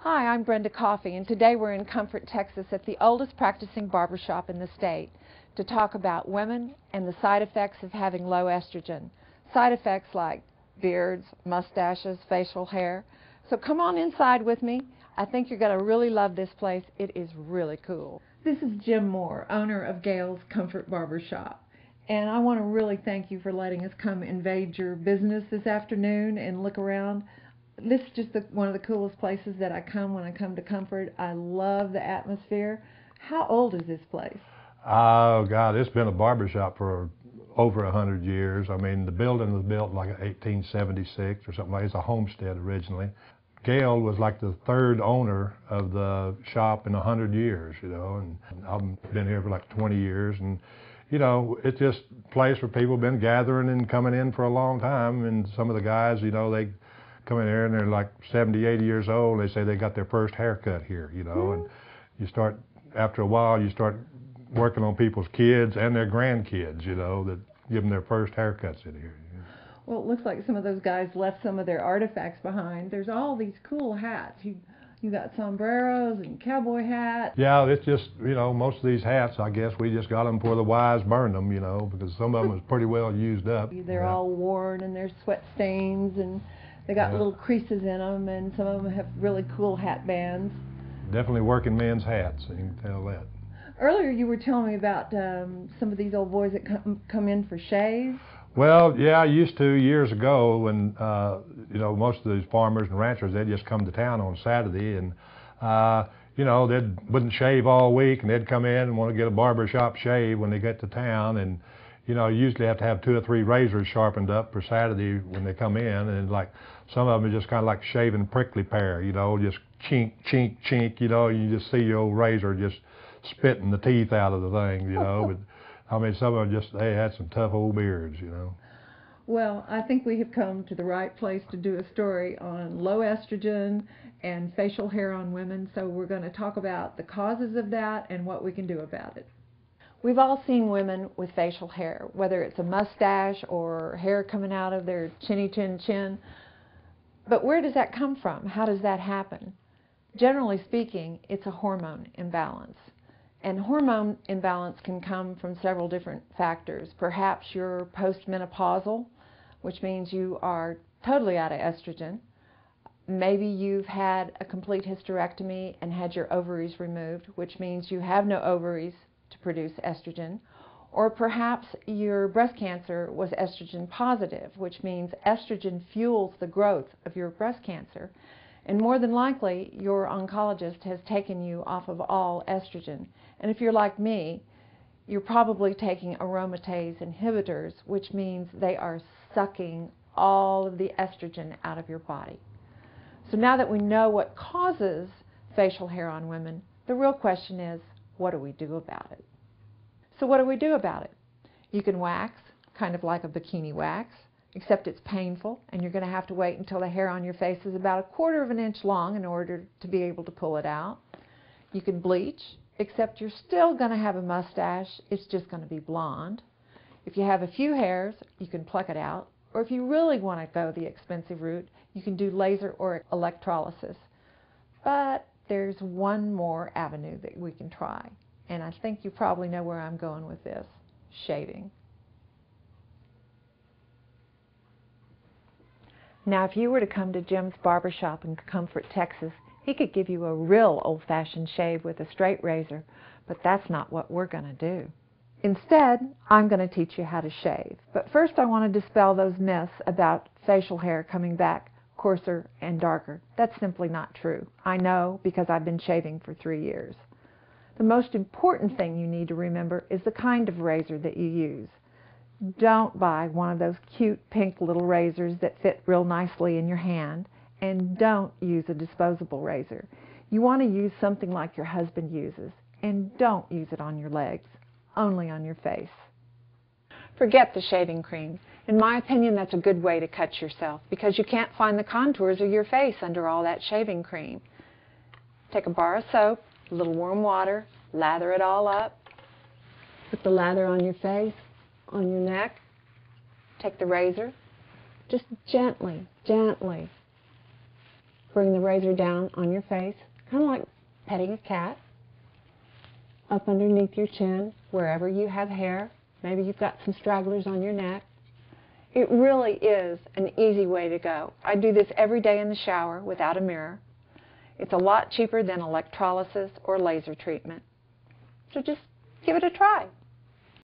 Hi, I'm Brenda Coffee, and today we're in Comfort, Texas at the oldest practicing barbershop in the state to talk about women and the side effects of having low estrogen. Side effects like beards, mustaches, facial hair. So come on inside with me. I think you're going to really love this place. It is really cool. This is Jim Moore, owner of Gail's Comfort Barbershop. And I want to really thank you for letting us come invade your business this afternoon and look around. This is just one of the coolest places that I come when I come to Comfort. I love the atmosphere. How old is this place? Oh, God, it's been a barbershop for over 100 years. I mean, the building was built like 1876 or something like that. It's a homestead originally. Gail was like the third owner of the shop in 100 years, you know, and I've been here for like 20 years. And, you know, it's just a place where people have been gathering and coming in for a long time. And some of the guys, you know, they come in here and they're like 70, 80 years old. They say they got their first haircut here, you know, and you start, after a while, you start working on people's kids and their grandkids, you know, that give them their first haircuts in here. Well, it looks like some of those guys left some of their artifacts behind. There's all these cool hats. You got sombreros and cowboy hats. Yeah, it's just, you know, most of these hats, I guess we just got them before the wives burned them, you know, because some of them was pretty well used up. They're all worn and they're sweat stains and they got little creases in them, and some of them have really cool hat bands. Definitely working men's hats, you can tell that. Earlier you were telling me about some of these old boys that come in for shaves. Well, yeah, I used to years ago when, you know, most of these farmers and ranchers, they'd just come to town on Saturday and, you know, they wouldn't shave all week and they'd come in and want to get a barbershop shave when they get to town. And, you know, you usually have to have 2 or 3 razors sharpened up for Saturday when they come in. And like some of them are just kind of like shaving prickly pear, you know, just chink, chink, chink, you know, you just see your old razor just spitting the teeth out of the thing, you know. But I mean, some of them just, they had some tough old beards, you know. Well, I think we have come to the right place to do a story on low estrogen and facial hair on women. So we're going to talk about the causes of that and what we can do about it. We've all seen women with facial hair, whether it's a mustache or hair coming out of their chinny chin. But where does that come from? How does that happen? Generally speaking, it's a hormone imbalance. And hormone imbalance can come from several different factors. Perhaps you're postmenopausal, which means you are totally out of estrogen. Maybe you've had a complete hysterectomy and had your ovaries removed, which means you have no ovaries to produce estrogen. Or perhaps your breast cancer was estrogen positive, which means estrogen fuels the growth of your breast cancer. And more than likely, your oncologist has taken you off of all estrogen. And if you're like me, you're probably taking aromatase inhibitors, which means they are sucking all of the estrogen out of your body. So now that we know what causes facial hair on women, the real question is, what do we do about it? So what do we do about it? You can wax, kind of like a bikini wax, except it's painful, and you're going to have to wait until the hair on your face is about 1/4 of an inch long in order to be able to pull it out. You can bleach, except you're still going to have a mustache. It's just going to be blonde. If you have a few hairs, you can pluck it out. Or if you really want to go the expensive route, you can do laser or electrolysis. But there's one more avenue that we can try. And I think you probably know where I'm going with this: shaving. Now, if you were to come to Jim's Barbershop in Comfort, Texas, he could give you a real old-fashioned shave with a straight razor, but that's not what we're going to do. Instead, I'm going to teach you how to shave. But first I want to dispel those myths about facial hair coming back coarser and darker. That's simply not true. I know, because I've been shaving for 3 years. The most important thing you need to remember is the kind of razor that you use. Don't buy one of those cute pink little razors that fit real nicely in your hand, and don't use a disposable razor. You want to use something like your husband uses, and don't use it on your legs, only on your face. Forget the shaving cream. In my opinion, that's a good way to cut yourself, because you can't find the contours of your face under all that shaving cream. Take a bar of soap, a little warm water, lather it all up, put the lather on your face, on your neck, take the razor, just gently bring the razor down on your face, kind of like petting a cat, up underneath your chin, wherever you have hair. Maybe you've got some stragglers on your neck. It really is an easy way to go. I do this every day in the shower without a mirror. It's a lot cheaper than electrolysis or laser treatment. So just give it a try.